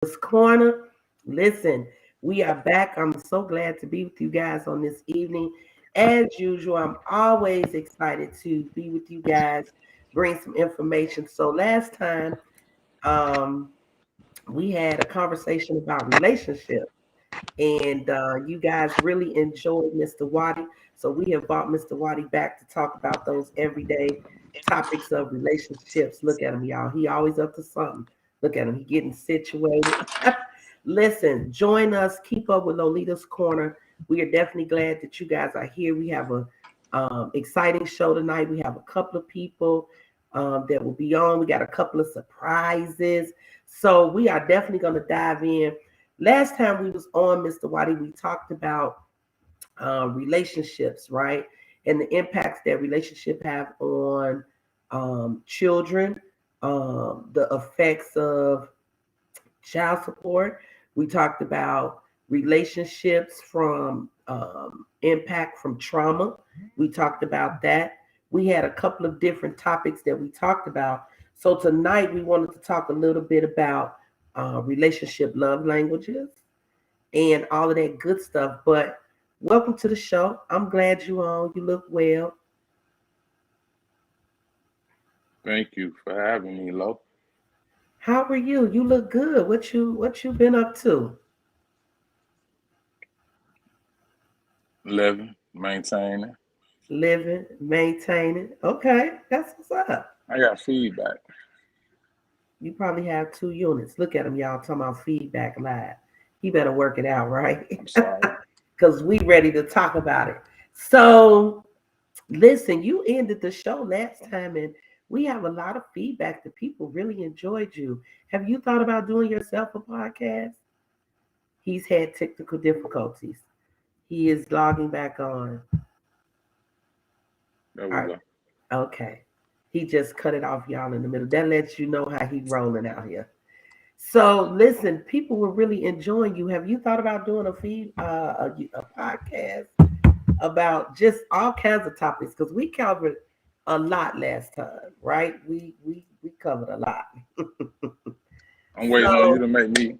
Lolita's Corner. Listen, we are back. I'm so glad to be with you guys on this evening. As usual, I'm always excited to be with you guys, bring some information. So last time, um, we had a conversation about relationships, and you guys really enjoyed Mr. Waddy. So we have brought Mr. Waddy back to talk about those everyday topics of relationships. Look at him, y'all. He always up to something. Look at him. He getting situated. Listen, join us. Keep up with Lolita's Corner. We are definitely glad that you guys are here. We have a exciting show tonight. We have a couple of people that will be on. We got a couple of surprises. So we are definitely going to dive in. Last time we was on, Mr. Waddy, we talked about relationships, right? And the impacts that relationship have on children, the effects of child support. We talked about relationships from impact from trauma. We talked about that. We had a couple of different topics that we talked about. So tonight we wanted to talk a little bit about relationship love languages and all of that good stuff. But welcome to the show. I'm glad you on. You look well. Thank you for having me, Lo. How are you? You look good. What you been up to? Living, maintaining. Living, maintaining. Okay, that's what's up. I got feedback. You probably have 2 units. Look at him, y'all talking about feedback live. He better work it out, right? I'm sorry. Because we ready to talk about it. So listen, you ended the show last time and we have a lot of feedback that people really enjoyed you. Have you thought about doing yourself a podcast? He's had technical difficulties. He is logging back on. There All we right. go. Okay. He just cut it off, y'all, in the middle. That lets you know how he rolling out here. So listen, people were really enjoying you. Have you thought about doing a podcast about just all kinds of topics? Because we covered a lot last time, right? We covered a lot. I'm waiting on you So to make me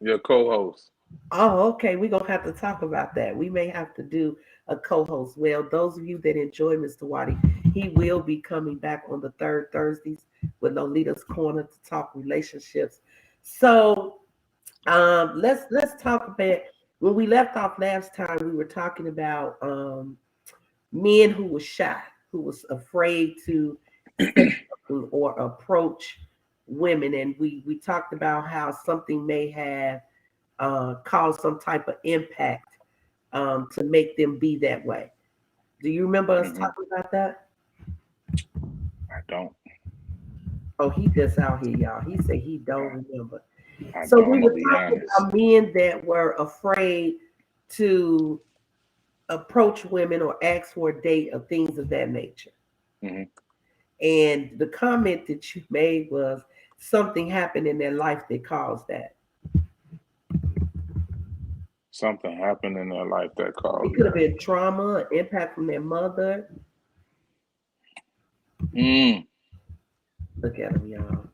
your co-host. oh, okay. We're gonna have to talk about that. We may have to do a co-host. Well, those of you that enjoy Mr. Waddy, he will be coming back on the third Thursdays with Lolita's Corner to talk relationships. So let's talk about when we left off last time. We were talking about men who were shy, who was afraid to say something or approach women, and we talked about how something may have cause some type of impact to make them be that way. Do you remember us Hmm. talking about that? I don't. Oh, he just out here, y'all. He said he don't remember. I So don't. we I'm were gonna be talking honest. about men that were afraid to approach women or ask for a date or things of that nature. Hmm. And the comment that you made was something happened in their life that caused that. Something happened in their life that It caused could have that. been trauma, impact from their mother. Mm, Look at him, y'all.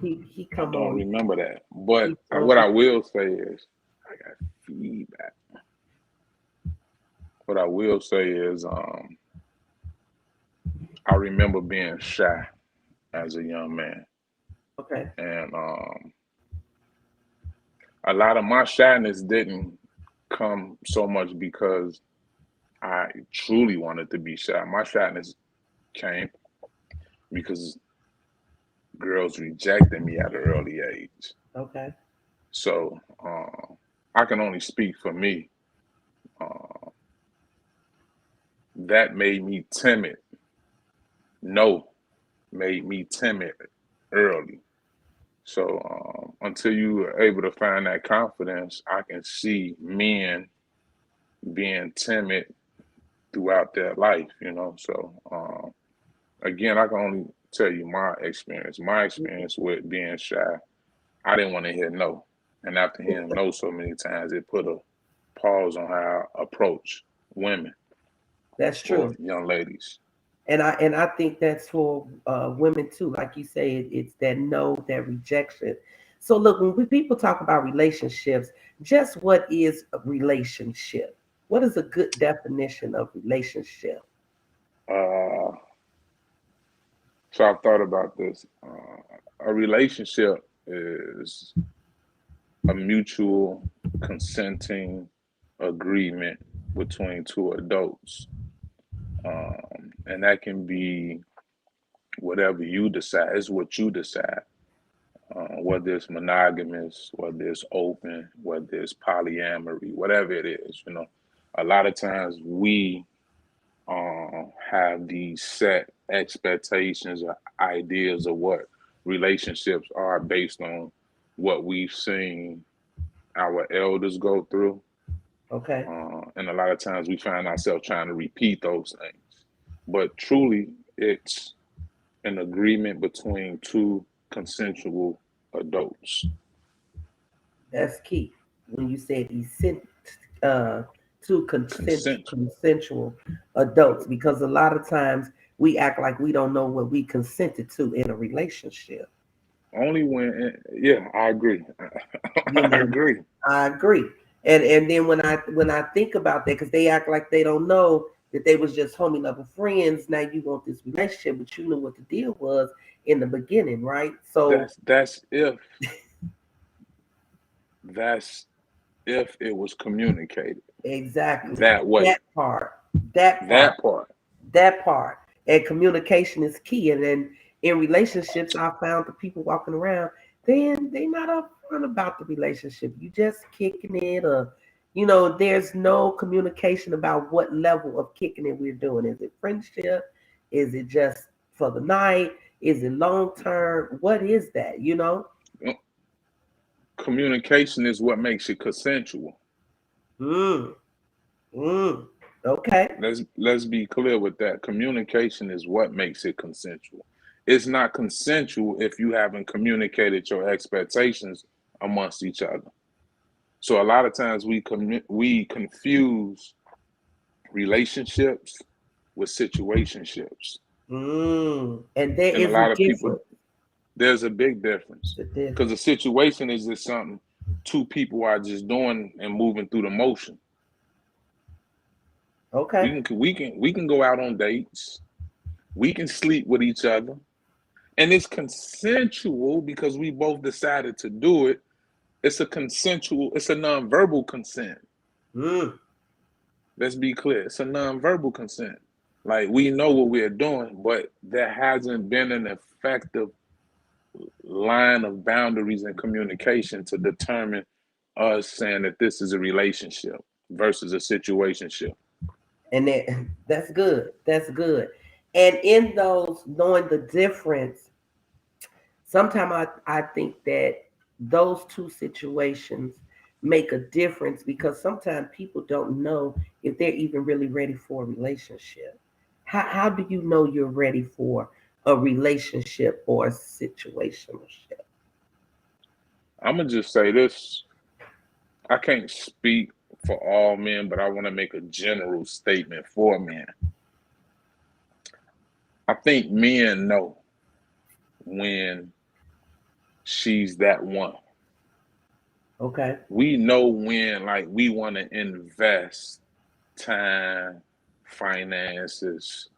He I come don't on. remember that. But He broke what it. I will say is, I got feedback. What I will say is, I remember being shy as a young man, Okay. and a lot of my shyness didn't come so much because I truly wanted to be shy. My shyness came because girls rejected me at an early age. Okay. So I can only speak for me. Uh, that made me timid. No, made me timid early. So until you are able to find that confidence, I can see men being timid throughout their life. So again, I can only tell you my experience. My experience with being shy, I didn't want to hear no. And after hearing no so many times, it put a pause on how I approach women That's or true. young ladies. And I think that's for women too. Like you say, it's that no, that rejection. So look, when people talk about relationships, just what is a relationship? What is a good definition of relationship? Uh, so I've thought about this. A relationship is a mutual consenting agreement between two adults. And that can be whatever you decide. It's what you decide. Whether it's monogamous, whether it's open, whether it's polyamory, whatever it is, a lot of times we have these set expectations or ideas of what relationships are based on what we've seen our elders go through. Okay, And a lot of times we find ourselves trying to repeat those things. But truly, it's an agreement between two consensual adults. that's key. When you said uh, to Consent consensual adults, because a lot of times we act like we don't know what we consented to in a relationship. only when, yeah, I agree. You I know, agree. I agree. And then when I think about that, because they act like they don't know that they was just homie level friends. Now you want this relationship, but you knew what the deal was in the beginning, right? So That's if it was communicated exactly that way. that part, that part, That part. that part, and communication is key. And then in relationships, I found the people walking around, they not upfront about the relationship. You just kicking it, or there's no communication about what level of kicking it we're doing. Is it friendship? Is it just for the night? Is it long term? What is that? Communication is what makes it consensual. Mm, mm. Okay. Let's be clear with that. Communication is what makes it consensual. It's not consensual if you haven't communicated your expectations amongst each other. So a lot of times we confuse relationships with situationships. And there And a is a lot of people, difference. there's a big difference The because a difference. situation is just something two people are just doing and moving through the motion. Okay. We can go out on dates. We can sleep with each other, and it's consensual because we both decided to do it. It's a consensual. It's a nonverbal consent. Mm, Let's be clear. It's a nonverbal consent. Like we know what we're doing, but there hasn't been an effective line of boundaries and communication to determine us saying that this is a relationship versus a situationship. and that's good. That's good. And in those, knowing the difference, sometimes I think that those two situations make a difference because sometimes people don't know if they're even really ready for a relationship. How do you know you're ready for a relationship or a situationship? I'm gonna just say this. I can't speak for all men, but I want to make a general statement for men. I think men know when she's that one. Okay. We know when like we want to invest time, finances,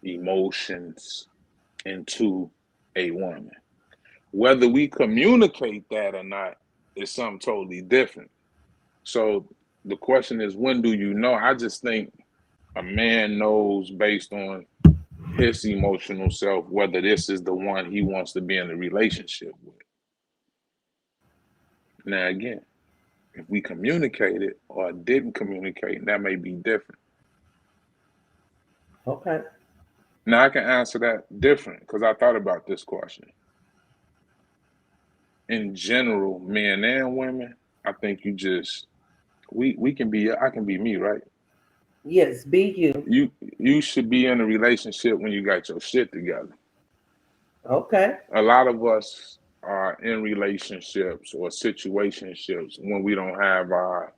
emotions into a woman. Whether we communicate that or not is something totally different. So the question is, when do you know? I just think a man knows based on his emotional self whether this is the one he wants to be in a relationship with. Now, again, if we communicated or didn't communicate, that may be different. Okay. Now, I can answer that different because I thought about this question. In general, men and women, I think we can be I can be me, right? Yes, be you. You should be in a relationship when you got your shit together. Okay. A lot of us are in relationships or situationships when we don't have our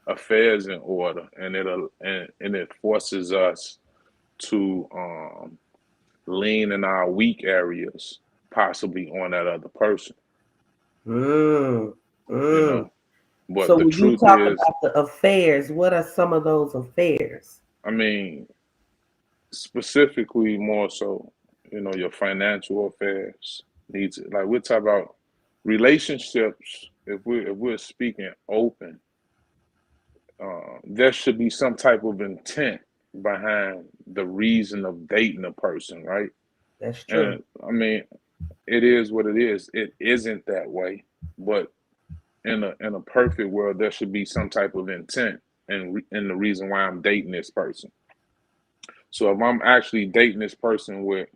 affairs in order, and it forces us to lean in our weak areas, possibly on that other person. Mm, you mm. know. But So the when you truth talk is, about the affairs, what are some of those affairs? I mean, specifically more so, your financial affairs needs like we're talking about relationships. If we're speaking open, there should be some type of intent behind the reason of dating a person, right? That's true. And I mean, it is what it is. It isn't that way, but in a perfect world, there should be some type of intent and the reason why I'm dating this person. So if I'm actually dating this person with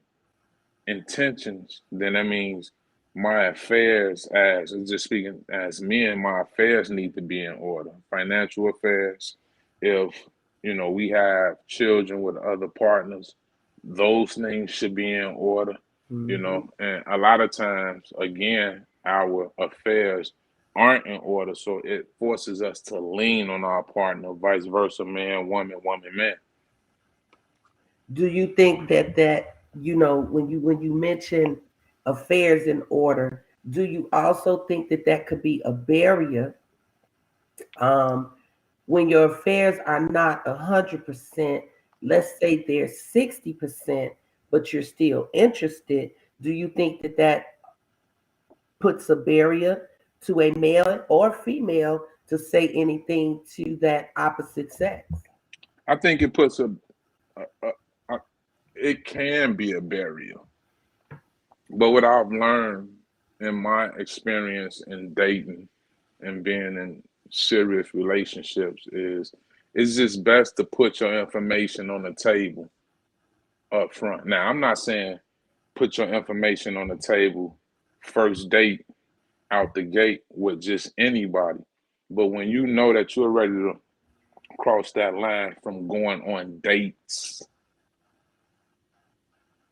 intentions, then that means my affairs, as just speaking as men, my affairs need to be in order. Financial affairs, if we have children with other partners, those things should be in order. Hmm. And a lot of times, again, our affairs aren't in order, so it forces us to lean on our partner, vice versa, man, woman, woman, man. Do you think that when you mention affairs in order, do you also think that that could be a barrier um, when your affairs are not 100%? Let's say they're 60%, but you're still interested. Do you think that that puts a barrier to a male or female to say anything to that opposite sex? I think it puts a it can be a barrier. But what I've learned in my experience in dating and being in serious relationships is it's just best to put your information on the table up front. Now, I'm not saying put your information on the table first date out the gate with just anybody. But when you know that you're ready to cross that line from going on dates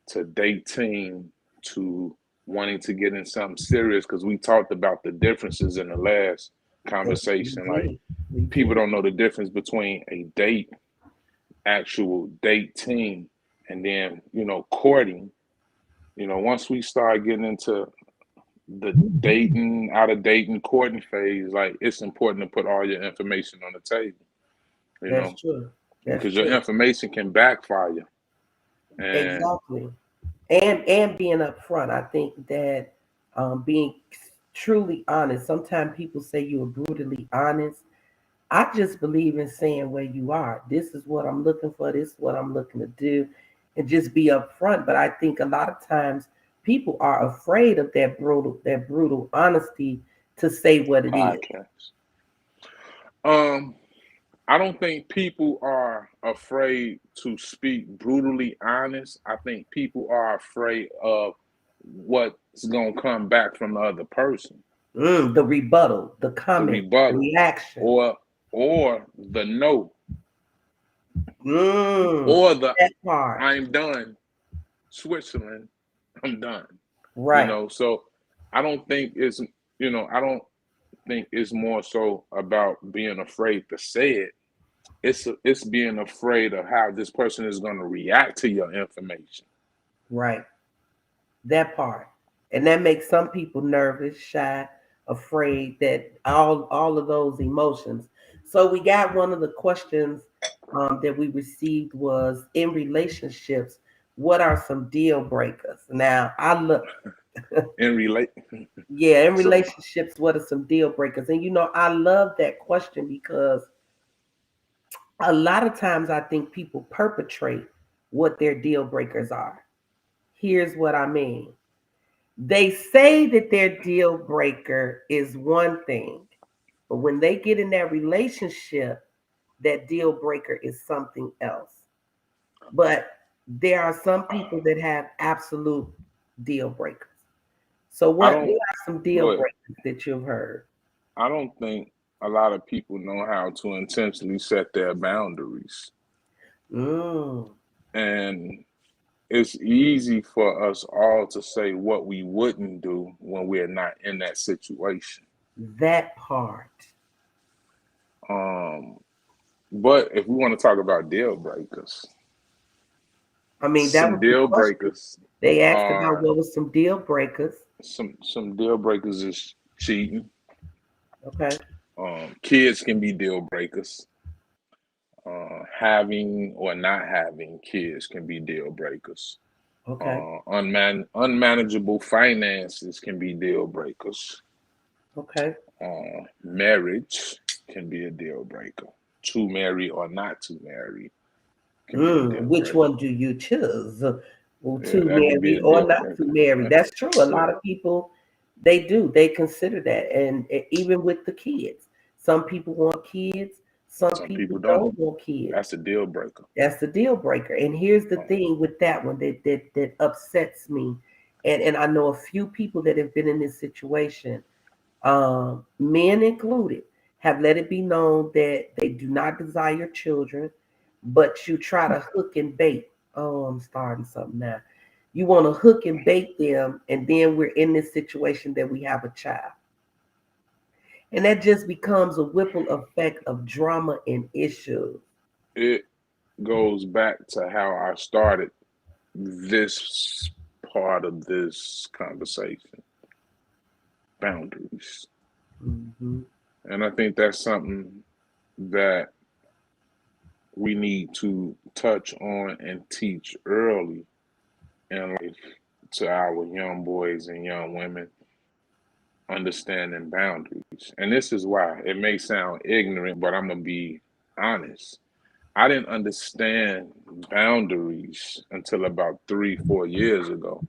to dating to wanting to get in something serious, because we talked about the differences in the last We conversation. Like, did. We people did. don't know the difference between a date, actual dating, and then courting. Once we start getting into the dating, out of dating, courting phase, like, it's important to put all your information on the table. you That's know true. That's because your true. information can backfire. And Exactly. And being upfront, I think that being truly honest. Sometimes people say you are brutally honest. I just believe in saying where you are. This is what I'm looking for. This is what I'm looking to do, and just be upfront. But I think a lot of times people are afraid of that brutal honesty to say what it is. podcast. Um, I don't think people are afraid to speak brutally honest. I think people are afraid of what's gonna come back from the other person, The rebuttal, the the comment, the rebuttal, reaction. or the no, Mm, or the that part. I'm done, Switzerland, I'm done. Right. So I don't think I don't think it's more so about being afraid to say it. It's being afraid of how this person is going to react to your information. Right. That part. And that makes some people nervous, shy, afraid, that all of those emotions. So we got one of the questions that we received was, in relationships, what are some deal breakers? Now I look In relate, yeah, in so relationships, what are some deal breakers? And I love that question because a lot of times I think people perpetrate what their deal breakers are. Here's what I mean. They say that their deal breaker is one thing, but when they get in that relationship, that deal breaker is something else. But there are some people that have absolute deal breakers. So I what don't are some deal go ahead. breakers that you've heard? I don't think a lot of people know how to intentionally set their boundaries, Mm, and it's easy for us all to say what we wouldn't do when we're not in that situation. that part. Um, but if we want to talk about deal breakers, I mean, that some was the deal question. breakers They asked about are what was some deal breakers. some deal breakers is. cheating. Okay. Kids can be deal breakers. Having or not having kids can be deal breakers. Okay. Unmanageable finances can be deal breakers. Okay. Marriage can be a deal breaker. To marry or not to marry can be a deal Which breaker. one do you choose? Well, Yeah, to that could be marry a or deal not to breaker. marry? That's true. A lot Yeah. of people, they do. They consider that, and even with the kids, some people want kids. Some Some people people don't. don't want kids. That's a deal breaker. That's the deal breaker. And here's the Um, thing with that one that upsets me, and I know a few people that have been in this situation, men included, have let it be known that they do not desire children, but you try to hook and bait. Oh, I'm starting something now. You want to hook and bait them, and then we're in this situation that we have a child. And that just becomes a ripple effect of drama and issues. it goes back to how I started this part of this conversation, boundaries. Hmm. And I think that's something that we need to touch on and teach early in life to our young boys and young women, understanding boundaries. And this is why it may sound ignorant, but I'm going to be honest. I didn't understand boundaries until about 3, 4 years ago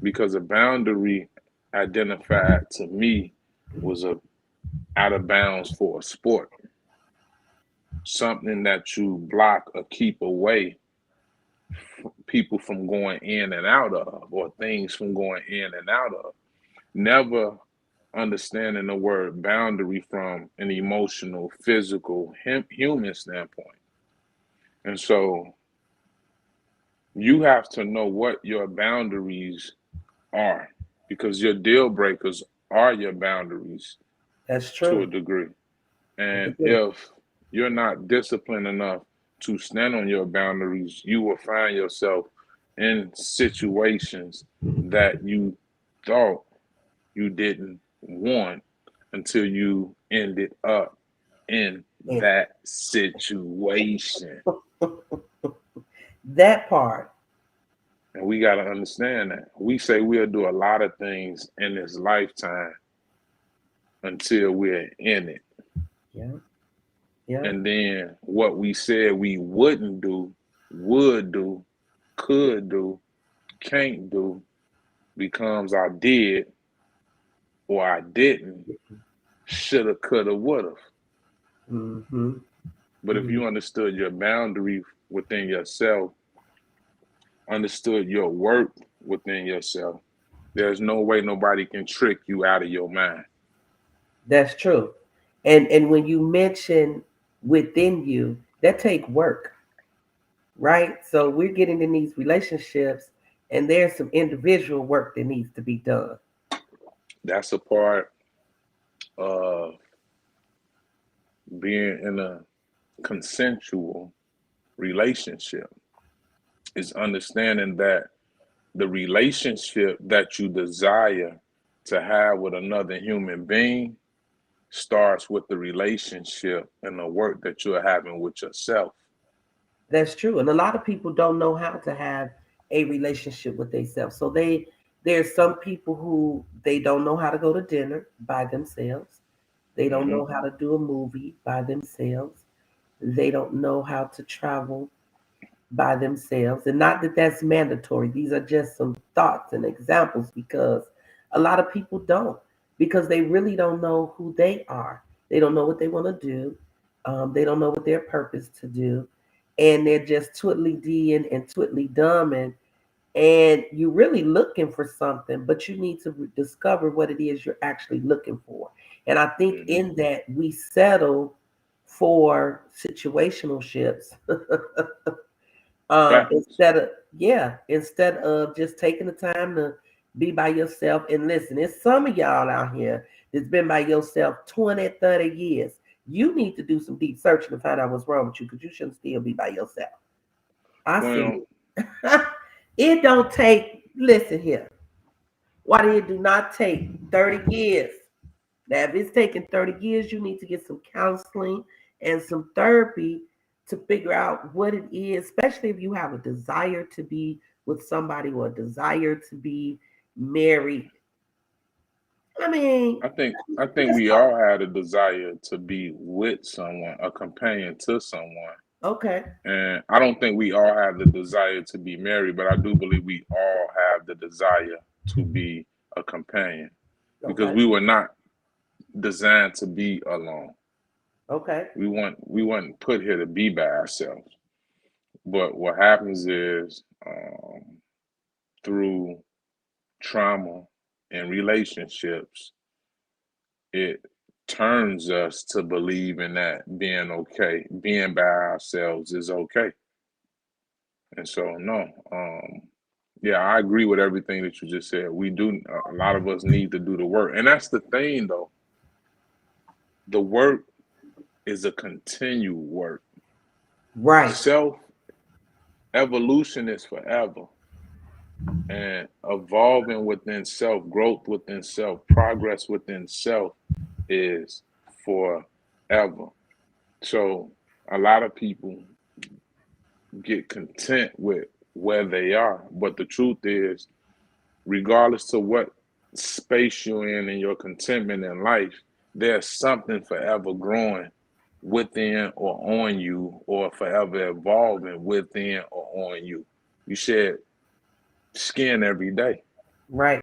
because a boundary identified to me was a out of bounds for a sport, something that you block or keep away people from going in and out of, or things from going in and out of. Never understanding the word boundary from an emotional, physical, human standpoint. And so you have to know what your boundaries are because your deal breakers are your boundaries That's to a true. degree. They And do. if you're not disciplined enough to stand on your boundaries, you will find yourself in situations that you thought you didn't want until you ended up in And that situation. that part, And we got to understand that. We say we'll do a lot of things in this lifetime until we're in it. yeah, yeah, And then what we said we wouldn't do, would do, could do, can't do becomes I did or I didn't, shoulda, coulda, woulda. mm-hmm. But if you understood your boundary within yourself, understood your worth within yourself, there's no way nobody can trick you out of your mind. That's true. And when you mention within you, that take work, right? So we're getting in these relationships, and there's some individual work that needs to be done. That's a part of being in a consensual relationship is understanding that the relationship that you desire to have with another human being starts with the relationship and the work that you're having with yourself. That's true. And a lot of people don't know how to have a relationship with themselves. So there's some people who they don't know how to go to dinner by themselves. They don't Hmm. know how to do a movie by themselves. They don't know how to travel by themselves. And not that that's mandatory. These are just some thoughts and examples because a lot of people don't, because they really don't know who they are. They don't know what they want to do. They don't know what their purpose to do. And they're just twiddly deeing and twiddly dumbing. And you're really looking for something, but you need to discover what it is you're actually looking for. And I think Hmm. in that we settle for situational ships. Facts. Instead of, yeah, instead of just taking the time to be by yourself. And listen, there's some of y'all out here that's been by yourself 20, 30 years. You need to do some deep searching to find out what's wrong with you, because you shouldn't still be by yourself. I see Well, it. It don't take, listen here, why it do not take 30 years? Now, if it's taking 30 years, you need to get some counseling and some therapy to figure out what it is, especially if you have a desire to be with somebody or a desire to be married. I mean, I think let's we talk. all had a desire to be with someone, a companion to someone. Okay, And I don't think we all have the desire to be married, but I do believe we all have the desire to be a companion because okay, we were not designed to be alone. okay. We weren't put here to be by ourselves. But what happens is through trauma and relationships, it turns us to believe in that being okay, being by ourselves is okay. And so, no, yeah, I agree with everything that you just said. We do, a lot of us need to do the work. And that's the thing, though. The work is a continual work. Right, Self evolution is forever. And evolving within self, growth within self, progress within self is forever. So a lot of people get content with where they are. But the truth is, regardless to what space you're in and your contentment in life, there's something forever growing within or on you, or forever evolving within or on you. You shed skin every day. right.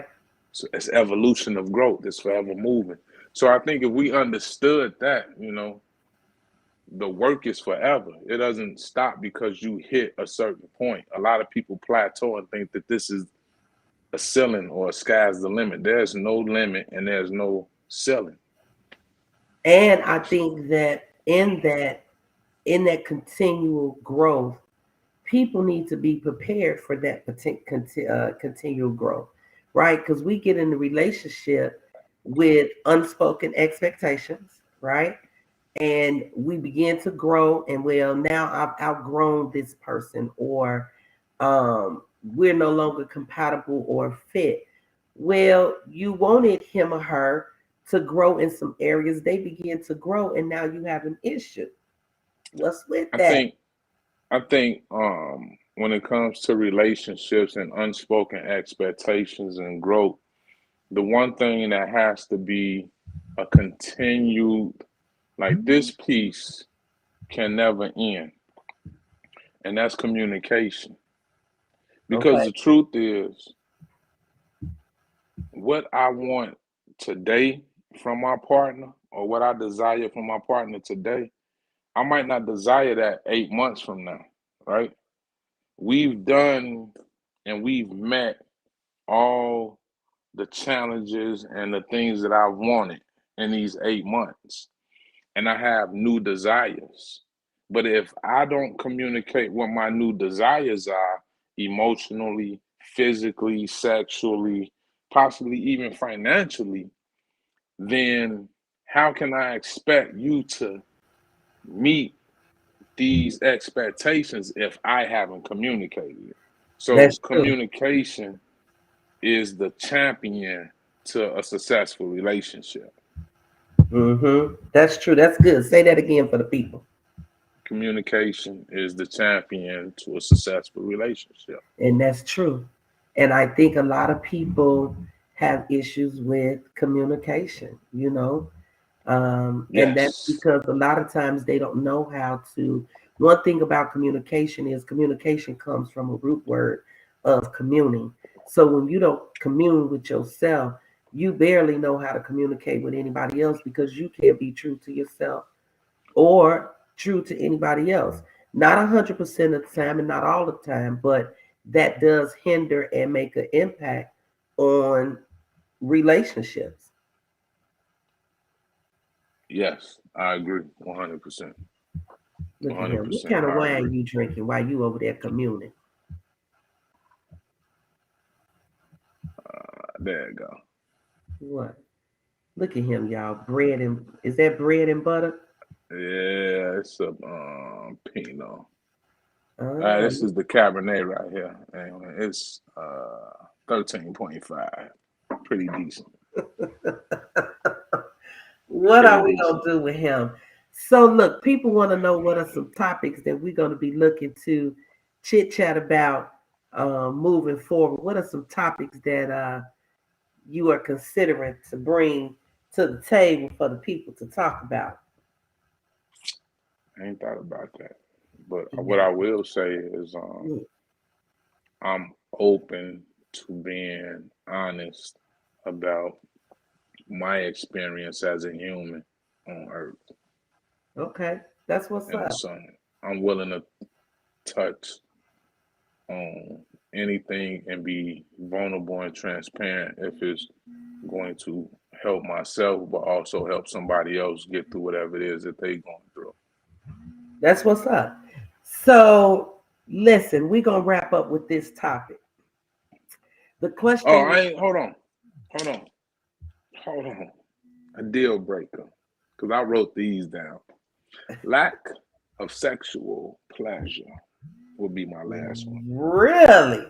So it's evolution of growth. It's forever moving. So I think if we understood that, the work is forever. It doesn't stop because you hit a certain point. A lot of people plateau and think that this is a ceiling or a sky's the limit. There's no limit and there's no ceiling. And I think that in that continual growth, people need to be prepared for that continual growth, right? Because we get in a relationship with unspoken expectations, right? And we begin to grow, and well, now I've outgrown this person, or we're no longer compatible or fit. Well, you wanted him or her to grow in some areas, they begin to grow, and now you have an issue. What's with I that? think I think when it comes to relationships and unspoken expectations and growth, the one thing that has to be a continued, like, this piece can never end, and that's communication. Because Okay, the truth is, what I want today from my partner, or what I desire from my partner today, I might not desire that 8 months from now, right? We've done and we've met all the challenges and the things that I wanted in these 8 months, and I have new desires. But if I don't communicate what my new desires are emotionally, physically, sexually, possibly even financially, then how can I expect you to meet these expectations if I haven't communicated it? So that's true. communication is the champion to a successful relationship. That's true. That's good. Say that again for the people. Communication is the champion to a successful relationship. And that's true. And I think a lot of people have issues with communication. And that's Yes. because a lot of times they don't know how to. One thing about communication is communication comes from a root word of communing. So when you don't commune with yourself, you barely know how to communicate with anybody else because you can't be true to yourself or true to anybody else. Not 100% of the time and not all the time, but that does hinder and make an impact on relationships. Yes, I agree 100%. Look at him. What 100%. kind of I wine agree. you drinking while you over there communing? There you go. What? Look at him, y'all. Bread and is that bread and butter? Yeah, it's a Pinot. Ah, This is the Cabernet right here. Anyway, it's 13.5. Pretty decent. What Pretty are we decent. gonna do with him? So look, people want to know what are some topics that we're gonna be looking to chit chat about moving forward. What are some topics that you are considering to bring to the table for the people to talk about? I ain't thought about that. But what I Yeah. will say is I'm open to being honest about my experience as a human on Earth. Okay, that's what's And up. so I'm willing to touch on anything and be vulnerable and transparent if it's going to help myself, but also help somebody else get through whatever it is that they're going through. That's what's up. So listen, we're gonna wrap up with this topic. The Oh, question I is, ain't, hold on, hold on. A deal breaker. Because I wrote these down. Lack of sexual pleasure would be my last one. really,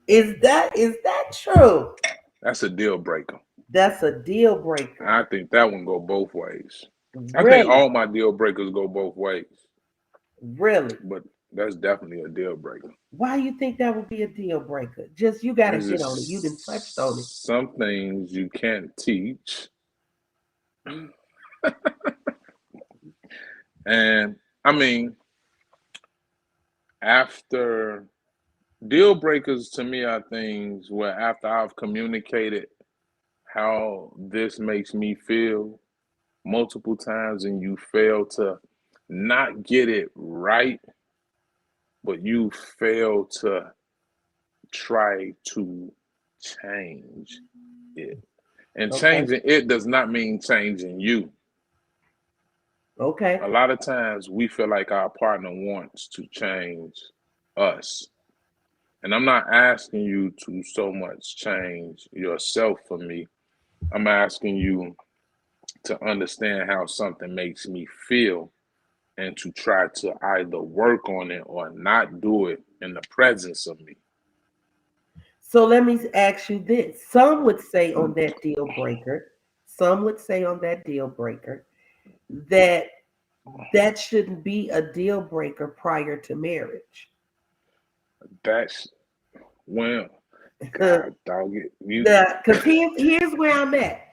is that true? That's a deal breaker. That's a deal breaker. I think that one go both ways. I think Really, all my deal breakers go both ways, really. but that's definitely a deal breaker. Why you think that would be a deal breaker? Just you got to There's hit on it. You didn't touched on it. just some things you can't teach, Mm. and I mean, after deal breakers to me are things where after I've communicated how this makes me feel multiple times and you fail to not get it right, but you fail to try to change it. And Okay, changing it does not mean changing you. okay. A lot of times we feel like our partner wants to change us. And I'm not asking you to so much change yourself for me. I'm asking you to understand how something makes me feel and to try to either work on it or not do it in the presence of me. So let me ask you this. Some would say on that deal breaker, some would say on that deal breaker that that shouldn't be a deal breaker prior to marriage. That's when God dog it. You Because here's where I'm at.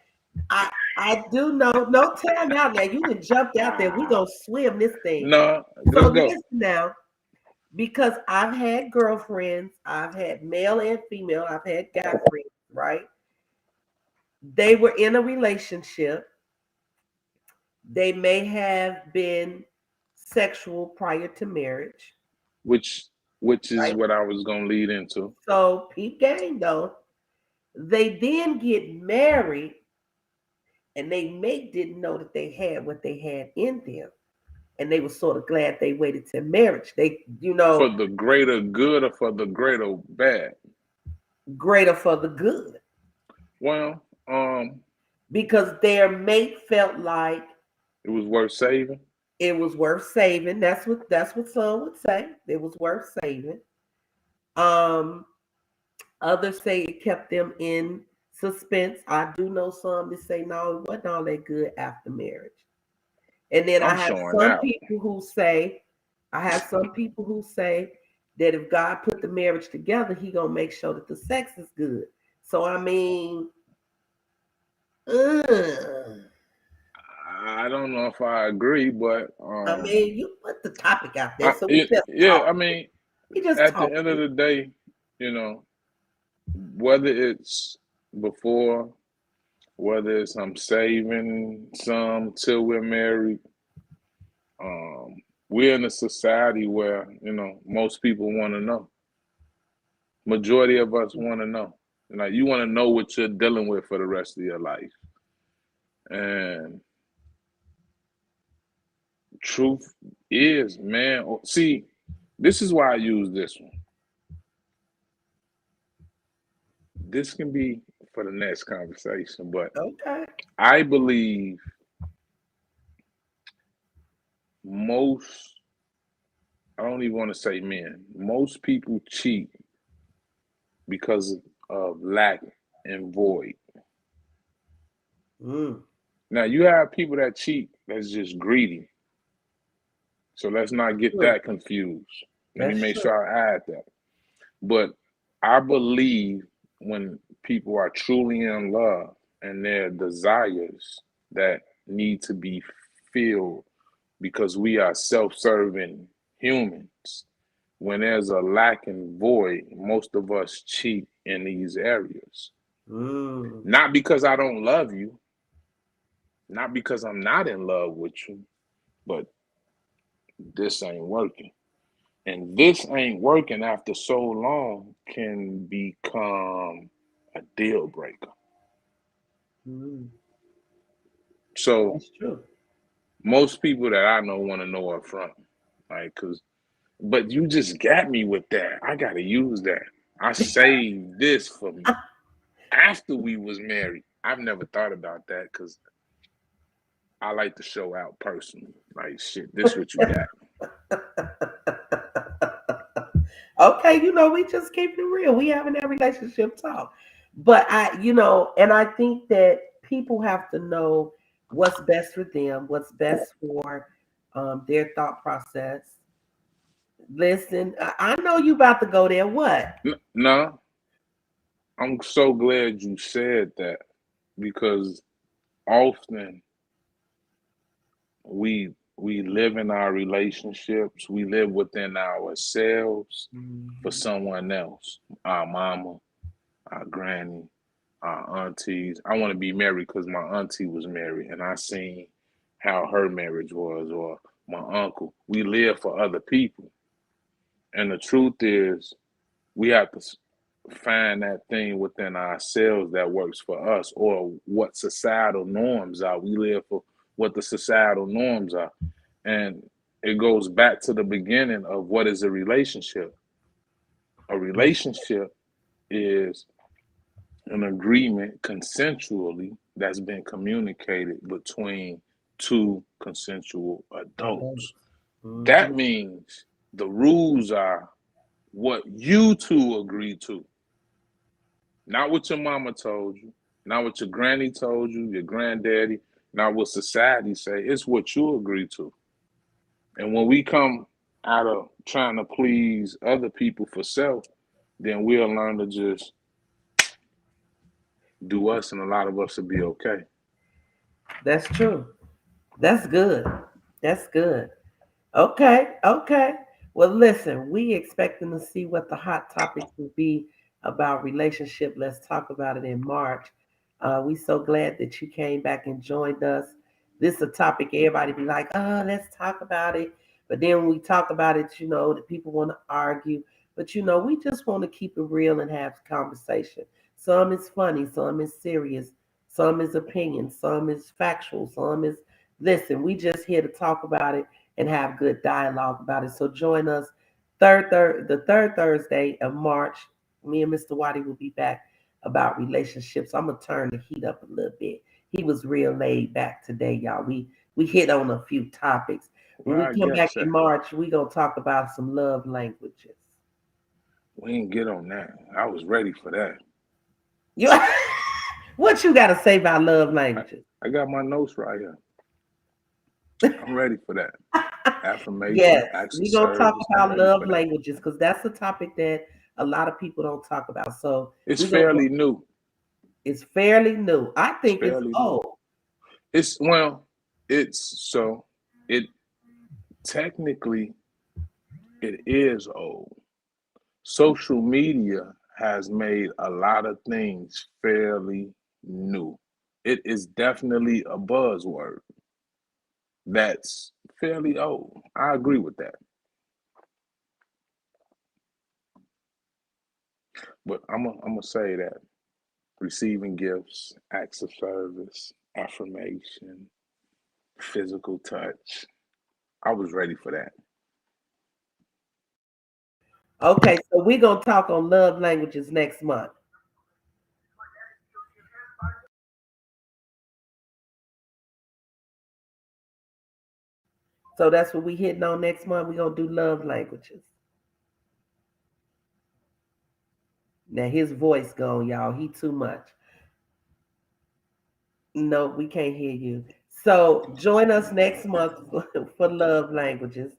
I do know, no time out now. You done jumped out there. We gonna swim this thing. no, So let's go. listen now, because I've had girlfriends, I've had male and female, I've had guy friends, right? They were in a relationship. They may have been sexual prior to marriage, Which which is right? what I was gonna lead into. So peep game though. They then get married and they may didn't know that they had what they had in them. And they were sort of glad they waited till marriage. They, For the greater good or for the greater bad? greater for the good. Well, Because their mate felt like it was worth saving. it was worth saving. That's what some would say. It was worth saving. Um, Others say it kept them in suspense. I do know some that say no, it wasn't all that good after marriage. And then I'm showing out. I have some people who say that if God put the marriage together, He gonna make sure that the sex is good. So I mean, uh, I don't know if I agree, but you put the topic out there, so we just yeah, talk. I mean, We just at the talk. end of the day, you know, whether it's before, whether it's I'm saving some till we're married, um, we're in a society where most people want to know. Majority of us want to know. Like you want to know what you're dealing with for the rest of your life. And truth is, man. See, this is why I use this one. This can be for the next conversation, but Okay. I believe most, I don't even want to say men, most people cheat because of lack and void. Mm. Now you have people that cheat that's just greedy. So let's not get True. that confused. Let me That's make true. sure I add that. But I believe when people are truly in love and their desires that need to be filled because we are self-serving humans. When there's a lack and void, most of us cheat in these areas. Mm. Not because I don't love you, not because I'm not in love with you, but this ain't working. And this ain't working after so long can become a deal breaker. Mm. So That's true. most people that I know want to know up front, like, cause, but you just got me with that. I gotta use that. I saved this for after we was married. I've never thought about that because I like to show out personally. Like, shit, this what you got. Okay, we just keep it real. We having that relationship talk. But and I think that people have to know what's best for them, what's best for their thought process. Listen, I know you about to go there. What? No, I'm so glad you said that because often we live in our relationships, we live within ourselves for Mhm. someone else, our mama, our granny, our aunties. I want to be married because my auntie was married and I seen how her marriage was, or my uncle. We live for other people. And the truth is, we have to find that thing within ourselves that works for us, or what societal norms are. We live for what the societal norms are. And it goes back to the beginning of what is a relationship. A That's relationship is an agreement consensually that's been communicated between two consensual adults. That mm-hmm. means the rules are what you two agree to, not what your mama told you, not what your granny told you, your granddaddy, not what society say. It's what you agree to. And when we come out of trying to please other people for self, then we'll learn to just do us, and a lot of us will be okay. That's true. That's good. That's good. Okay, okay. Well, listen, we expecting to see what the hot topics will be about relationship. Let's talk about it in March. We so glad that you came back and joined us. This is a topic everybody be like, oh, let's talk about it. But then when we talk about it, the people want to argue. But we just want to keep it real and have conversation. Some is funny, some is serious, some is opinion, some is factual, some is listen. We just here to talk about it and have good dialogue about it. So join us the third Thursday of March. Me and Mr. Waddy will be back about relationships. I'm gonna turn the heat up a little bit. He was real laid back today, y'all. We hit on a few topics. When Well, we I come back guess in that March, we gonna talk about some love languages. we didn't get on that. I was ready for that. You, what you got to say about love I, languages? I got my notes right here. I'm ready for that. Affirmation, Yes, acts of we're gonna talk service. I'm about ready love for that. languages because that's a topic that a lot of people don't talk about. So It's we're gonna go. fairly new. It's fairly new. I It's think it's fairly new. old. It's well, it's so it technically it is old. Social media has made a lot of things fairly new. It is definitely a buzzword that's fairly old. I agree with that. But I'm gonna say that receiving gifts, acts of service, affirmation, physical touch. I was ready for that. Okay, so we're gonna talk on love languages next month. So that's what we hitting on next month. We're gonna do love languages. Now his voice gone, y'all. He too much. No, we can't hear you. So join us next month for Love Languages.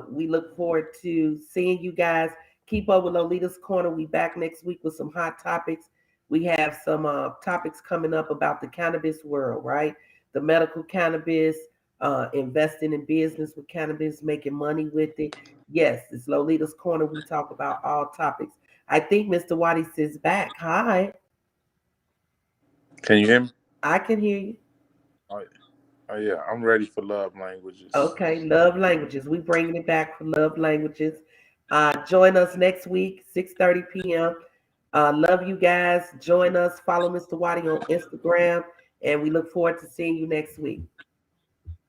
We look forward to seeing you guys. Keep up with Lolita's Corner. We back next week with some hot topics. We have some topics coming up about the cannabis world, right? The medical cannabis, investing in business with cannabis, making money with it. Yes, it's Lolita's Corner. We talk about all topics. I think Mr. Waddy is back. Hi, Can you hear me? I can hear you. Oh, oh yeah, I'm ready for love languages. Okay, love languages. We bringing it back for love languages. Join us next week, 6:30 p.m. Love you guys. Join us. Follow Mr. Waddy on Instagram, and we look forward to seeing you next week.